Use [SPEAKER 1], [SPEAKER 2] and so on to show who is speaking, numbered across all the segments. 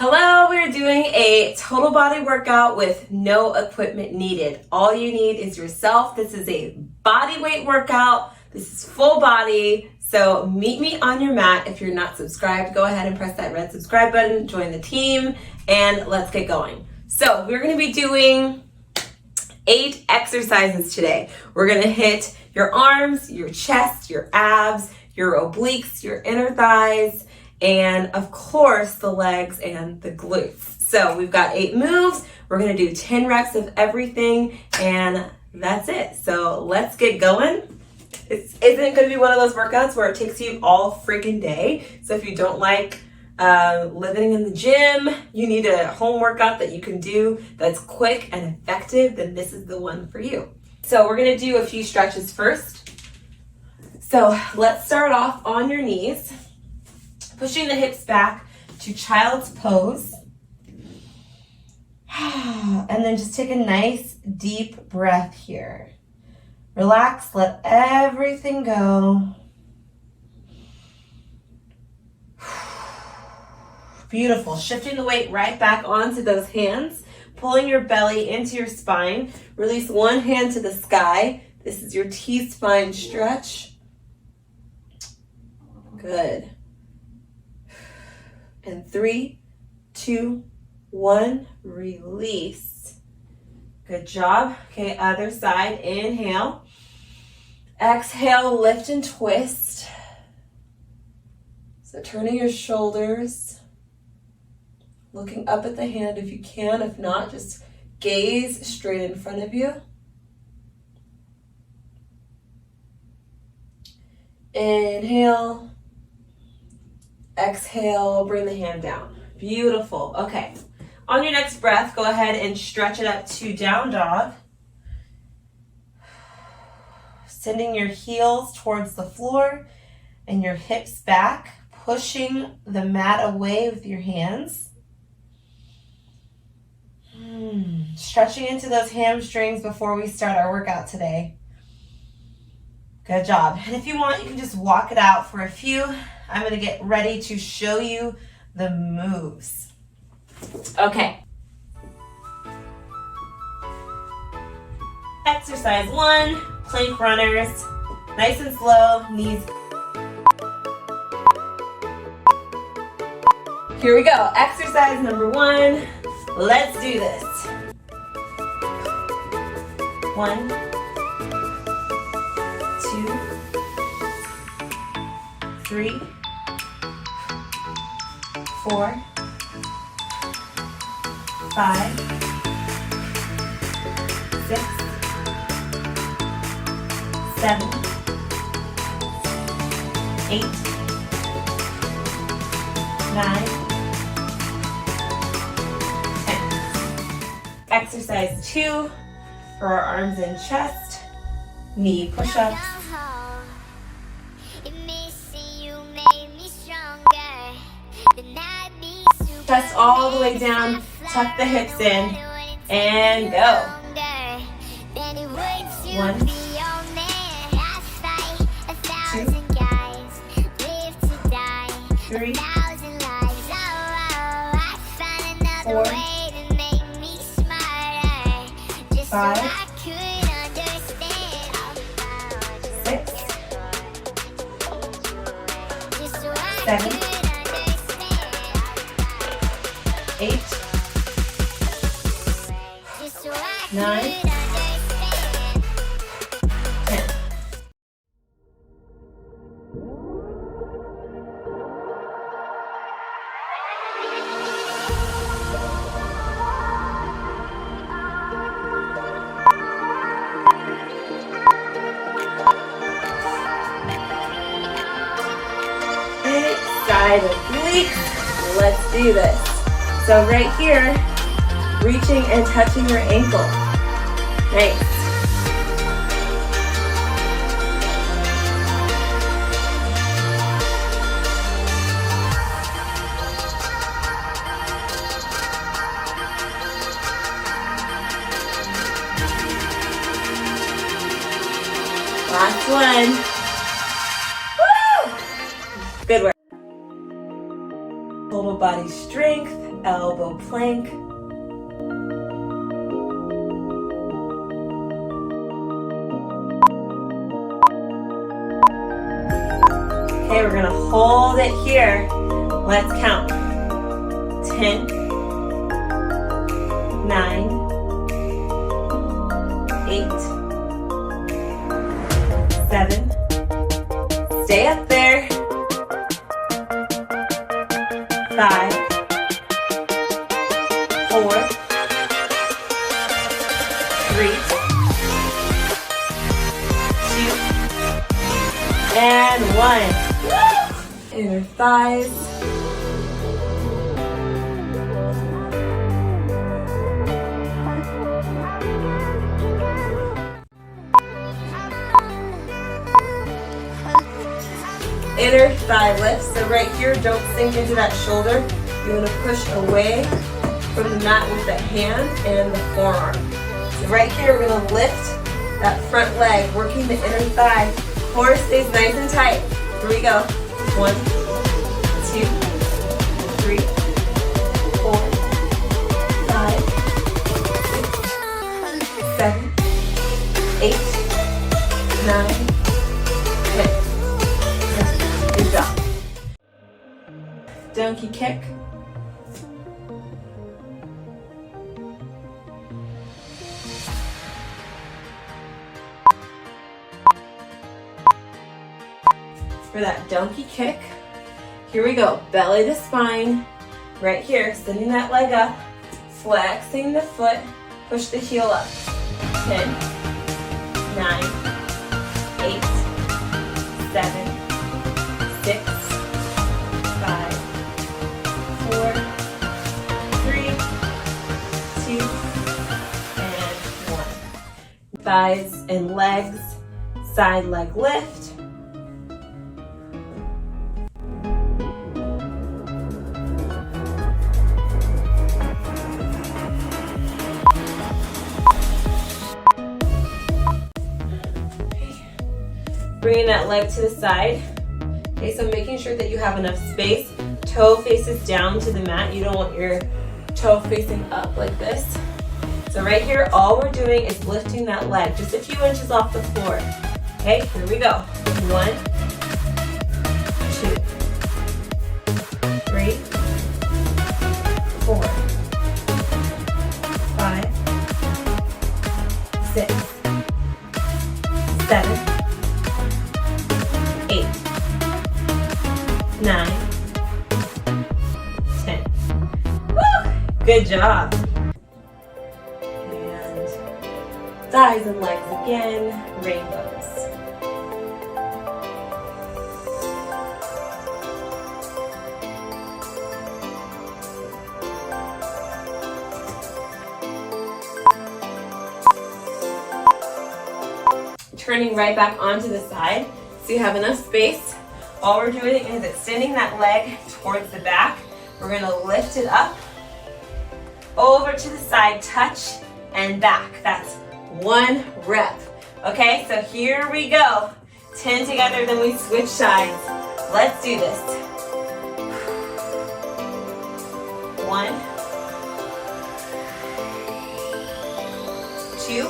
[SPEAKER 1] Hello, we're doing a total body workout with no equipment needed. All you need is yourself. This is a body weight workout. This is full body. So meet me on your mat. If you're not subscribed, go ahead and press that red subscribe button, join the team, and let's get going. So we're gonna be doing 8 exercises today. We're gonna hit your arms, your chest, your abs, your obliques, your inner thighs, and of course the legs and the glutes. So we've got 8 moves. We're gonna do 10 reps of everything, and that's it. So let's get going. Isn't it gonna be one of those workouts where it takes you all freaking day? So if you don't like living in the gym, you need a home workout that you can do that's quick and effective, then this is the one for you. So we're gonna do a few stretches first. So let's start off on your knees, pushing the hips back to child's pose. And then just take a nice deep breath here. Relax, let everything go. Beautiful. Shifting the weight right back onto those hands, pulling your belly into your spine. Release one hand to the sky. This is your T-spine stretch. Good. And 3, 2, 1, release. Good job. Okay, other side. Inhale. Exhale, lift and twist. So turning your shoulders, looking up at the hand if you can. If not, just gaze straight in front of you. Inhale. Exhale, bring the hand down. Beautiful. Okay. On your next breath, go ahead and stretch it up to down dog. Sending your heels towards the floor and your hips back, pushing the mat away with your hands. Stretching into those hamstrings before we start our workout today. Good job. And if you want, you can just walk it out for a few. I'm going to get ready to show you the moves. Okay. Exercise 1, plank runners. Nice and slow, knees. Here we go. Exercise number 1. Let's do this. 1, 2, 3, 4, 5, 6, 7, 8, 9, 10. Exercise 2 for our arms and chest, knee push-ups. Press all the way down, tuck the hips in, and go. 1, 2, 3, 4, 5, 6, 7, 8, 9, 10. Side obliques. Let's do this. So right here, reaching and touching your ankle. Nice. Last one. Woo! Good work. total body strength, elbow plank. Okay, we're gonna hold it here. Let's count. 10, 9, 8, 7. Stay up there. 5, 4, 3, 2, and 1. Inner thighs. Inner thigh lift. So right here, don't sink into that shoulder. You want to push away from the mat with the hand and the forearm. So right here, we're going to lift that front leg, working the inner thigh. Core stays nice and tight. Here we go. 1, 2, 3, 4, 5, 6, 7, 8, 9, 10. Good job. Donkey kick. For that donkey kick, here we go. Belly to spine. Right here, extending that leg up, flexing the foot, push the heel up. 10, 9, 8, 7, 6, 5, 4, 3, 2, and 1. Thighs and legs, side leg lift. Bringing that leg to the side. Okay, so making sure that you have enough space. Toe faces down to the mat. You don't want your toe facing up like this. So right here, all we're doing is lifting that leg just a few inches off the floor. Okay, here we go. 1, 2, 3, 4, 5, 6, 7, 8, 9, 10. Woo! Good job. And thighs and legs again, rainbows. Turning right back onto the side so you have enough space. All we're doing is extending that leg towards the back. We're going to lift it up, over to the side, touch, and back. That's 1 rep. Okay, so here we go. 10 together, then we switch sides. Let's do this. 1, 2,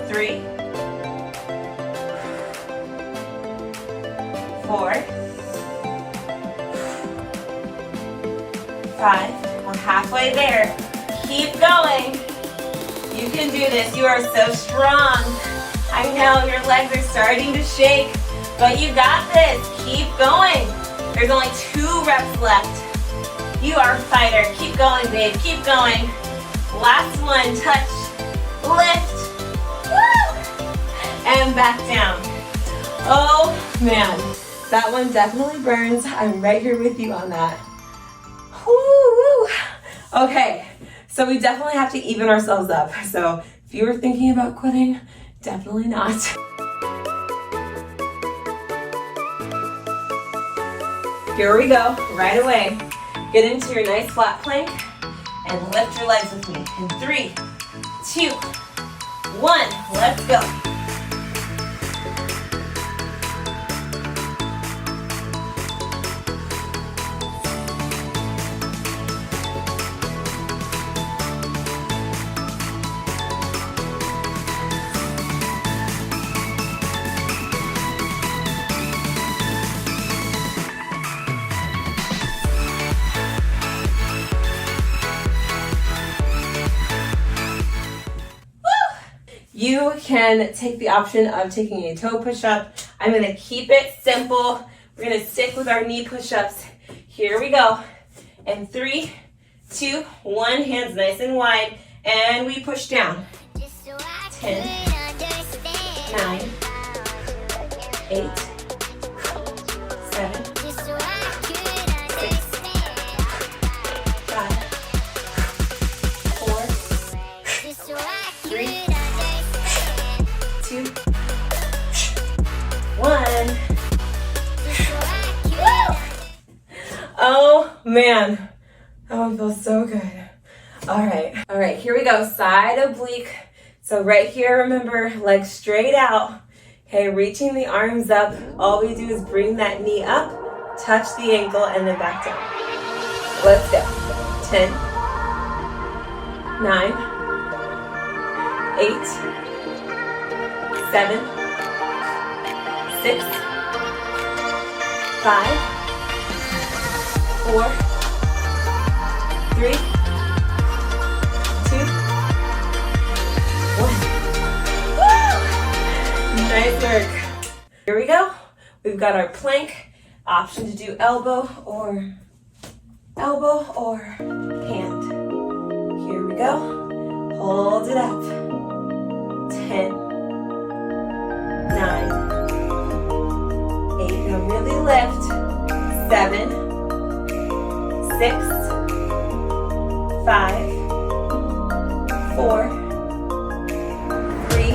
[SPEAKER 1] 3, 4, 5. We're halfway there. Keep going. You can do this. You are so strong. I know your legs are starting to shake, but you got this. Keep going. There's only 2 reps left. You are a fighter. Keep going, babe. Keep going. Last one. Touch. Lift. Woo! And back down. Oh man, that one definitely burns. I'm right here with you on that. Woo! Okay, so we definitely have to even ourselves up. So if you were thinking about quitting, definitely not. Here we go, right away. Get into your nice flat plank and lift your legs with me. In 3, 2, 1, let's go. can take the option of taking a toe push-up. I'm gonna keep it simple. We're gonna stick with our knee push-ups. Here we go. And 3, 2, 1, hands nice and wide. And we push down. 10, 9, 8, 7, 6, 5, 4, 3, 2, 1. Oh man, that one feels so good. All right, here we go. Side oblique. So right here, remember, legs straight out. Okay, reaching the arms up. All we do is bring that knee up, touch the ankle, and then back down. Let's go. 10, 9, 8, 7, 6, 5, 4, 3, 2, 1. Woo! Nice work. Here we go. We've got our plank. Option to do elbow or hand. Here we go. Hold it up. 10, 9, 8. Now really lift. 7, 6, 5, 4, 3,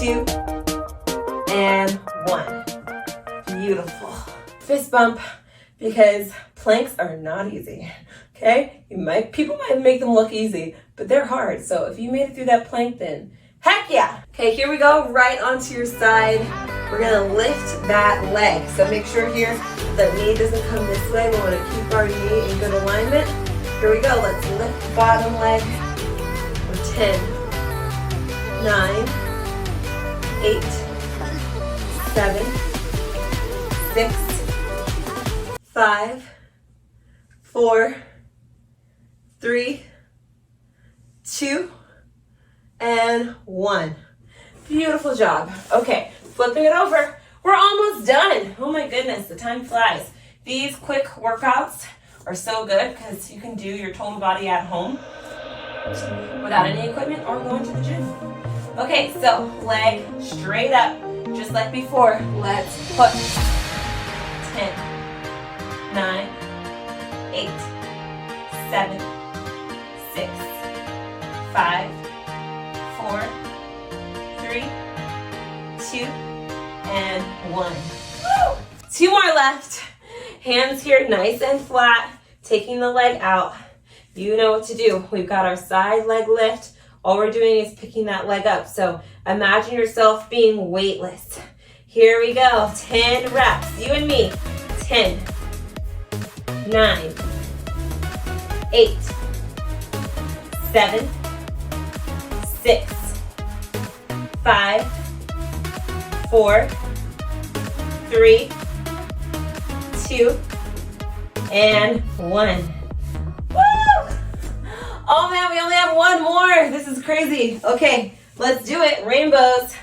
[SPEAKER 1] 2, and 1. Beautiful. Fist bump, because planks are not easy. Okay? People might make them look easy, but they're hard. So if you made it through that plank, then heck yeah. Okay, here we go. Right onto your side. We're gonna lift that leg. So make sure here the knee doesn't come this way. We wanna keep our knee in good alignment. Here we go. Let's lift the bottom leg. For 10, 9, 8, 7, 6, 5, 4, 3, 2, and 1. Beautiful job. Okay, flipping it over. We're almost done. Oh my goodness, the time flies. These quick workouts are so good because you can do your total body at home without any equipment or going to the gym. Okay, so leg straight up, just like before. Let's push. 10, 9, 8, 7, 6, 5, 4, 3, 2, and 1. Woo! 2 more left. Hands here nice and flat, taking the leg out. You know what to do. We've got our side leg lift. All we're doing is picking that leg up. So imagine yourself being weightless. Here we go. 10 reps. You and me. 10, 9, 8, 7, 6, 5, 4, 3, 2, and 1. Woo! Oh man, we only have one more. This is crazy. Okay, let's do it. Rainbows.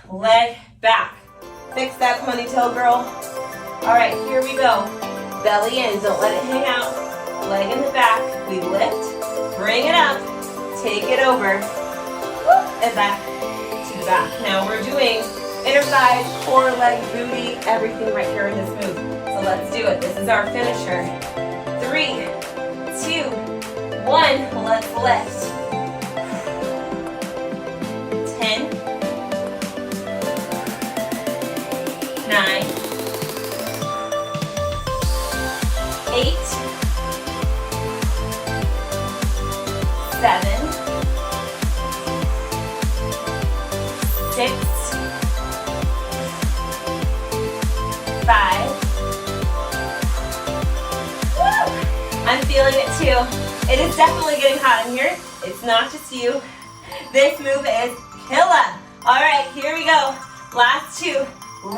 [SPEAKER 1] Leg back. Fix that ponytail, girl. All right, here we go. Belly in, don't let it hang out. Leg in the back. We lift, bring it up, take it over, and back to the back. Now we're doing inner thighs, core, leg, booty, everything right here in this move. So let's do it. This is our finisher. 3, 2, 1. Let's lift. 10, 9, 8, 7, 6, 5. Woo! I'm feeling it too. It is definitely getting hot in here. It's not just you. This move is killer. All right, here we go. Last 2.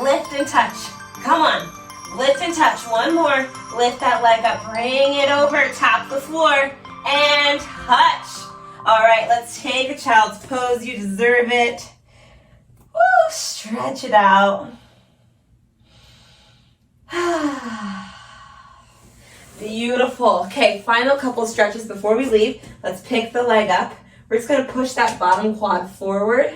[SPEAKER 1] Lift and touch. Come on. Lift and touch. One more. Lift that leg up. Bring it over. Tap the floor. And touch. All right, let's take a child's pose. You deserve it. Woo, stretch it out. Beautiful. Okay, final couple stretches before we leave. Let's pick the leg up. We're just going to push that bottom quad forward.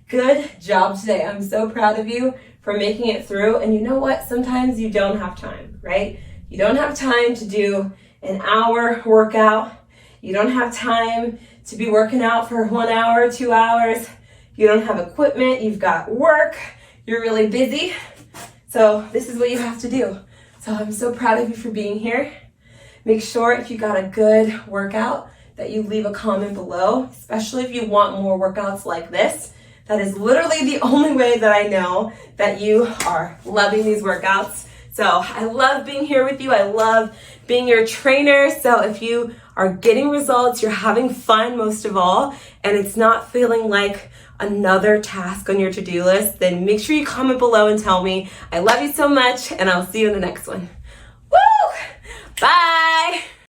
[SPEAKER 1] Good job today. I'm so proud of you for making it through. And you know what? Sometimes you don't have time, right? You don't have time to do an hour workout. You don't have time to be working out for 1 hour, 2 hours. You don't have equipment. You've got work. You're really busy. So this is what you have to do. So I'm so proud of you for being here. Make sure if you got a good workout that you leave a comment below, especially if you want more workouts like this. That is literally the only way that I know that you are loving these workouts. So I love being here with you. I love being your trainer. So if you are getting results, you're having fun most of all, and it's not feeling like another task on your to-do list, then make sure you comment below and tell me. I love you so much, and I'll see you in the next one. Woo! Bye!